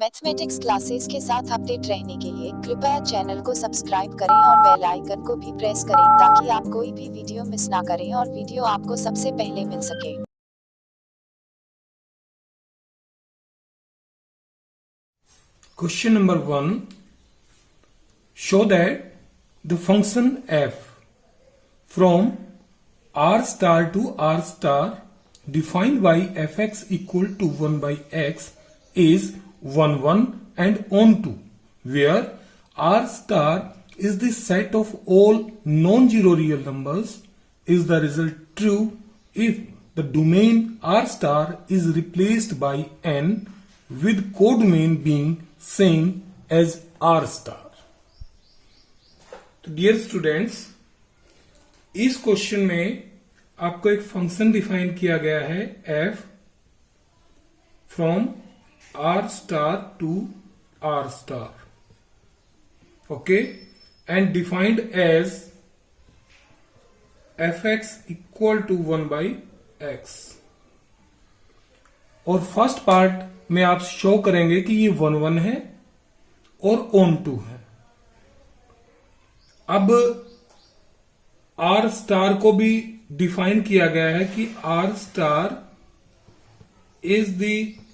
Mathematics classes के साथ update रहने के लिए कृपया चैनल को सब्सक्राइब करें और बेल आइकन को भी प्रेस करें ताकि आप कोई भी वीडियो मिस ना करें और वीडियो आपको सबसे पहले मिल सके। Question number 1. Show that the function f from r star to r star defined by fx equal to 1 by x is 1 1 and on 2, where r star is the set of all non-zero real numbers. Is the result true if the domain r star is replaced by n with codomain being same as r star? तो dear students, इस question में आपको एक function define किया गया है f from r star to r star, okay, and defined as fx equal to 1 by x। और first part में आप शो करेंगे कि ये 1 1 है और ऑन 2 है। अब r स्टार को भी डिफाइन किया गया है कि r star is the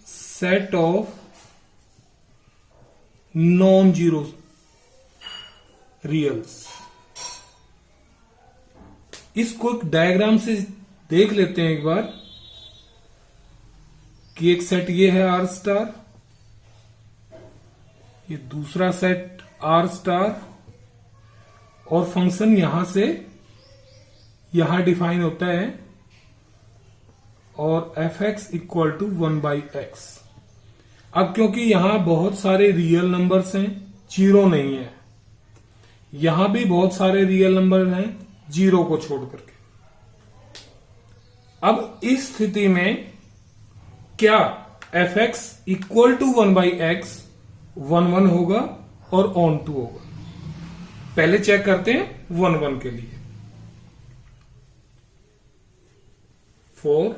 set of non zero reals. इसको एक डायग्राम से देख लेते हैं एक बार कि एक सेट ये है r स्टार, ये दूसरा सेट r स्टार, और फंक्शन यहां से यहां डिफाइन होता है और fx equal to 1 by x. अब क्योंकि यहां बहुत सारे रियल नंबर्स हैं, जीरो नहीं है, यहां भी बहुत सारे रियल नंबर हैं जीरो को छोड़ करके। अब इस स्थिति में क्या fx equal to 1 by x 1 1 होगा और ऑन 2 होगा? पहले चेक करते हैं 1 1 के लिए। 4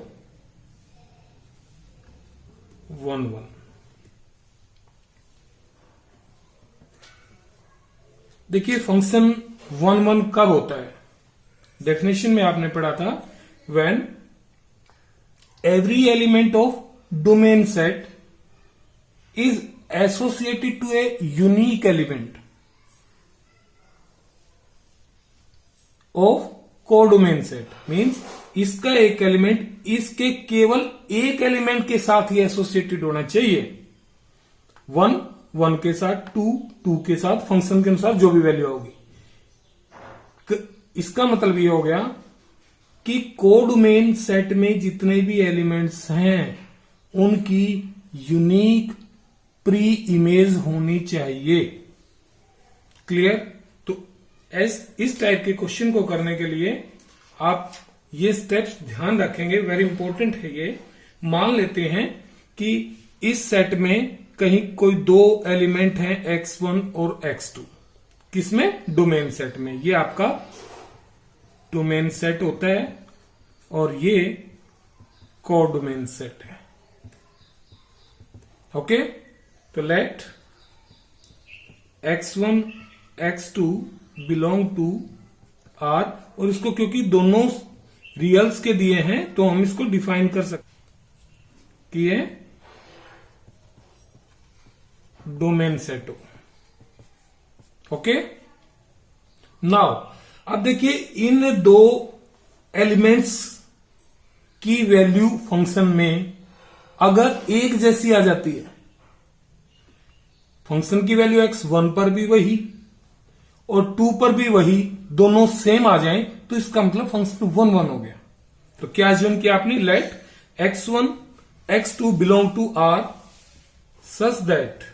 1 1। देखिए फंक्शन 1 1 कब होता है? डेफिनेशन में आपने पढ़ा था, when every element of domain set is associated to a unique element of codomain set. Means इसका एक एलिमेंट इसके केवल एक एलिमेंट के साथ ही एसोसिएटेड होना चाहिए। 1 1 के साथ, 2 2 के साथ, फंक्शन के अनुसार जो भी वैल्यू होगी। इसका मतलब ये हो गया कि कोडोमेन सेट में जितने भी एलिमेंट्स हैं उनकी यूनिक प्री इमेज होनी चाहिए। क्लियर? तो इस टाइप के क्वेश्चन को करने के लिए आप ये स्टेप्स ध्यान रखेंगे, वेरी इंपॉर्टेंट है ये। मान लेते हैं कि इस सेट में कहीं कोई दो एलिमेंट हैं x1 और x2। किसमें? डोमेन सेट में। ये आपका डोमेन सेट होता है और ये कोडोमेन सेट है। ओके, तो let x1 x2 belong to r, और इसको क्योंकि दोनों रियल्स के दिए हैं तो हम इसको डिफाइन कर सकते कि ये डोमेन सेट हो। ओके, नाउ अब देखिए इन दो एलिमेंट्स की वैल्यू फंक्शन में अगर एक जैसी आ जाती है, फंक्शन की वैल्यू x1 पर भी वही और 2 पर भी वही, दोनों सेम आ जाएं, तो इसका मतलब फंक्शन 1 1 हो गया। तो क्या ज्यूम किया आपने? Let x1 x2 belong to r such that,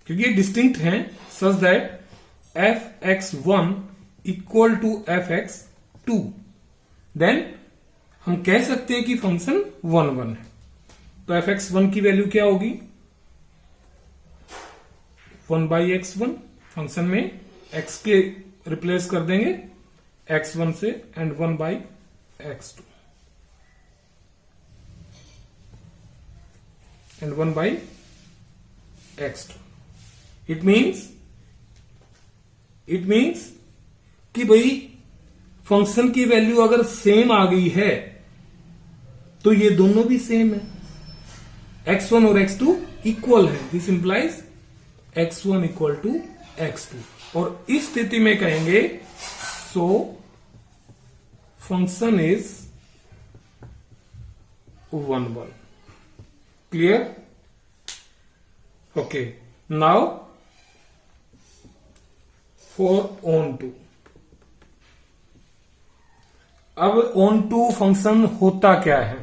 क्योंकि ये डिस्टिंक्ट हैं, such that fx1 equal to fx2, then हम कह सकते हैं कि फंक्शन 1 1 है। तो fx1 की वैल्यू क्या होगी? 1 बाई x1। फंक्शन में x के रिप्लेस कर देंगे x1 से, and 1 by x2। and 1 by x2. It means कि भाई फंक्शन की वैल्यू अगर सेम आ गई है तो ये दोनों भी सेम है, x1 और x2 इक्वल है. This implies x1 equal to x2. और इस स्थिति में कहेंगे so function is 1 1. Clear? Okay. Now for on2. अब on2 फंक्शन होता क्या है?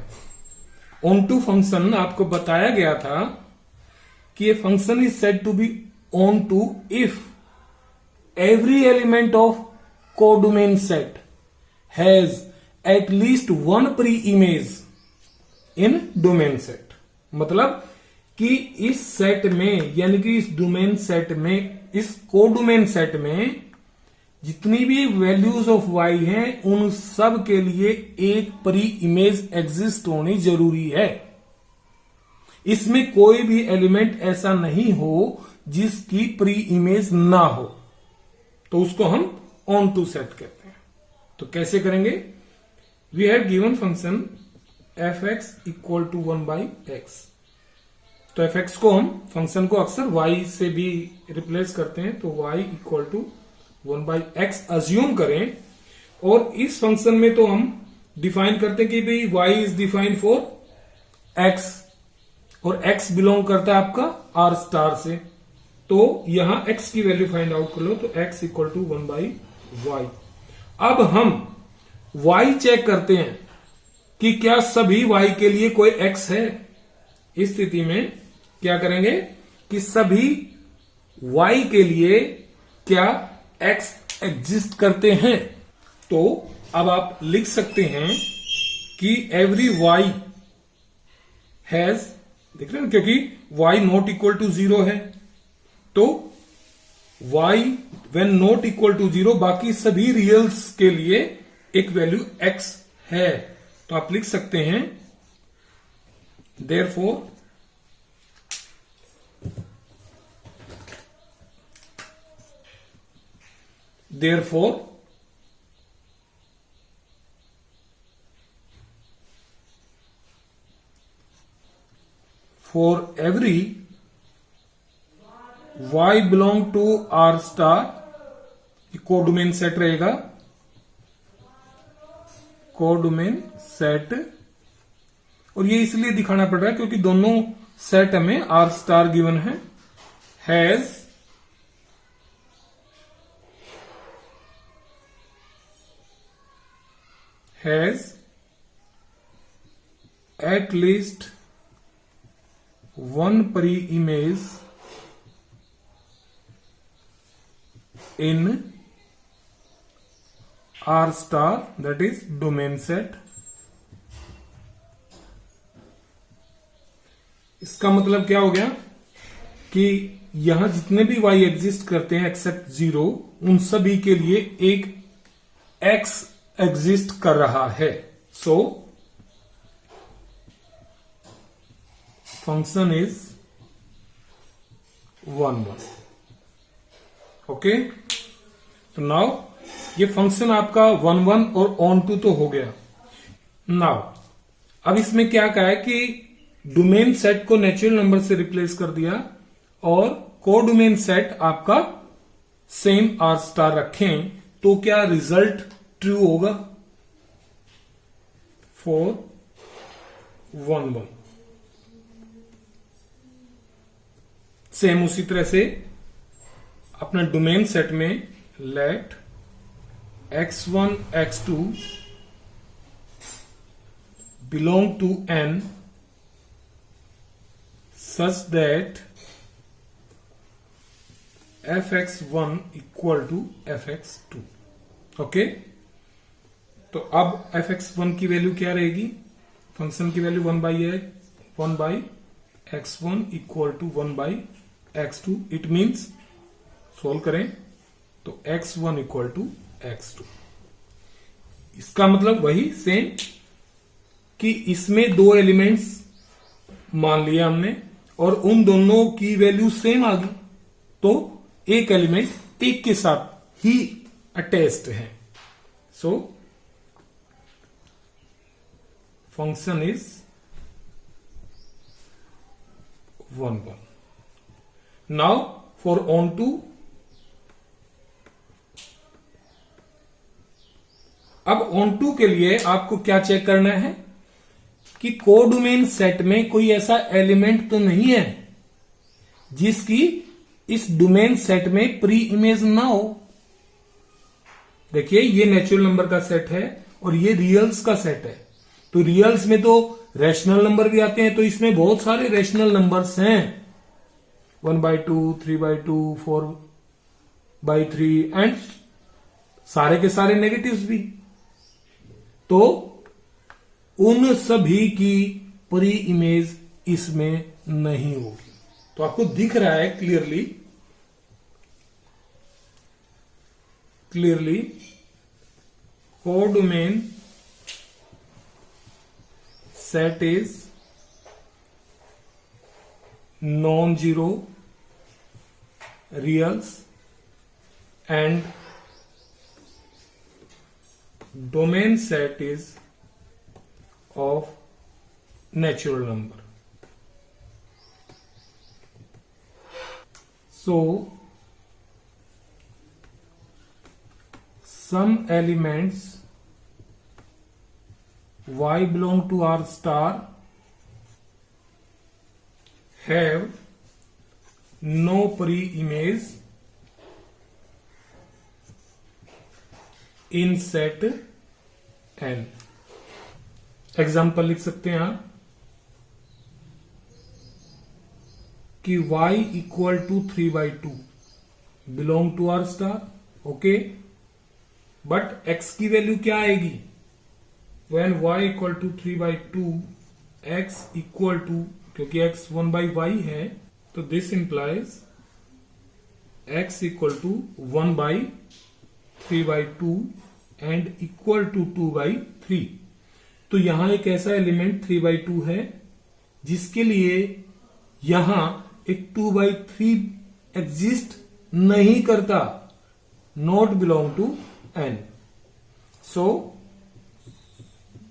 on2 फंक्शन आपको बताया गया था कि ये function is said to be on2 if every element of codomain set has at least one pre-image in domain set. मतलब कि इस सेट में, यानी कि इस डोमेन सेट में, इस कोडोमेन सेट में जितनी भी वैल्यूज ऑफ y हैं उन सब के लिए एक प्री इमेज एग्जिस्ट होनी जरूरी है. इसमें कोई भी एलिमेंट ऐसा नहीं हो जिसकी प्री इमेज ना हो, तो उसको हम on2 सेट कहते हैं. तो कैसे करेंगे? We have given function fx equal to 1 by x. तो fx को हम फंक्शन को अक्सर y से भी रिप्लेस करते हैं, तो y equal to 1 by x assume करें. और इस फंक्शन में तो हम डिफाइन करते हैं कि भाई y is defined for x और x बिलोंग करता है आपका r स्टार से. तो यहां x की वैल्यू फाइंड आउट कर लो, तो x equal to 1 by y. अब हम y चेक करते हैं कि क्या सभी y के लिए कोई x है. इस स्थिति में क्या करेंगे कि सभी y के लिए क्या x एग्जिस्ट करते हैं. तो अब आप लिख सकते हैं कि एवरी y हैज, देख रहे हैं क्योंकि y नॉट इक्वल टू 0 है, तो y when not equal to 0 बाकी सभी रियल्स के लिए एक वैल्यू x है. तो आप लिख सकते हैं therefore for every y belong to r star, codomain set रहेगा, कोडोमेन सेट. और ये इसलिए दिखाना पड़ रहा है क्योंकि दोनों सेट हमें r स्टार गिवन है. Has at least one pre-image in R star, that is domain set. इसका मतलब क्या हो गया कि यहां जितने भी y एग्जिस्ट करते हैं एक्सेप्ट 0, उन सभी के लिए एक x एग्जिस्ट कर रहा है. So function is 1 1. ओके. तो नाउ ये फंक्शन आपका 1 1 और on2 तो हो गया. नाउ अब इसमें क्या कहा है कि डोमेन सेट को नेचुरल नंबर से रिप्लेस कर दिया और कोडोमेन सेट आपका सेम r स्टार रखें, तो क्या रिजल्ट ट्रू होगा? 4 1 1. सेम उसी तरह से अपने डोमेन सेट में let x1 x2 belong to n such that fx1 equal to fx2. Okay. तो अब fx1 की वैल्यू क्या रहेगी? फंक्शन की value 1 by x1 equal to 1 by x2. It means solve करें तो x1 इक्वल टू x2. इसका मतलब वही सेम कि इसमें दो एलिमेंट्स मान लिया हमने और उन दोनों की वैल्यू सेम आ गई, तो एक एलिमेंट एक के साथ ही अटैच्ड है। So function is 1 1। Now for onto, अब ऑन टू के लिए आपको क्या चेक करना है कि कोडोमेन सेट में कोई ऐसा एलिमेंट तो नहीं है जिसकी इस डोमेन सेट में प्री इमेज ना हो। देखिए ये नेचुरल नंबर का सेट है और ये रियल्स का सेट है। तो रियल्स में तो रैशनल नंबर भी आते हैं, तो इसमें बहुत सारे रैशनल नंबर्स हैं, 1/2, 3/2, 4/3 एंड सारे के सारे नेगेटिव्स भी। तो उन सभी की प्री इमेज इसमें नहीं होगी। तो आपको दिख रहा है clearly codomain set is non-zero reals and domain set is of natural number. So some elements y belong to R star have no pre-image in set n. Example लिख सकते हैं आप कि y equal to 3/2 belong to R star, okay, but x की value क्या आएगी? When y equal to 3/2 x equal to, क्योंकि x 1/y है, तो this implies x equal to 1/3/2 and equal to 2/3। तो यहां एक ऐसा एलिमेंट 3/2 है जिसके लिए यहां एक 2/3 एग्जिस्ट नहीं करता, not belong to n। So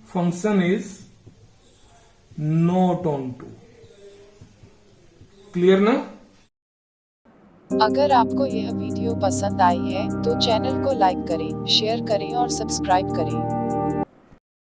function is not onto. Clear ना? अगर आपको यह वीडियो पसंद आई है तो चैनल को लाइक करें, शेयर करें और सब्सक्राइब करें।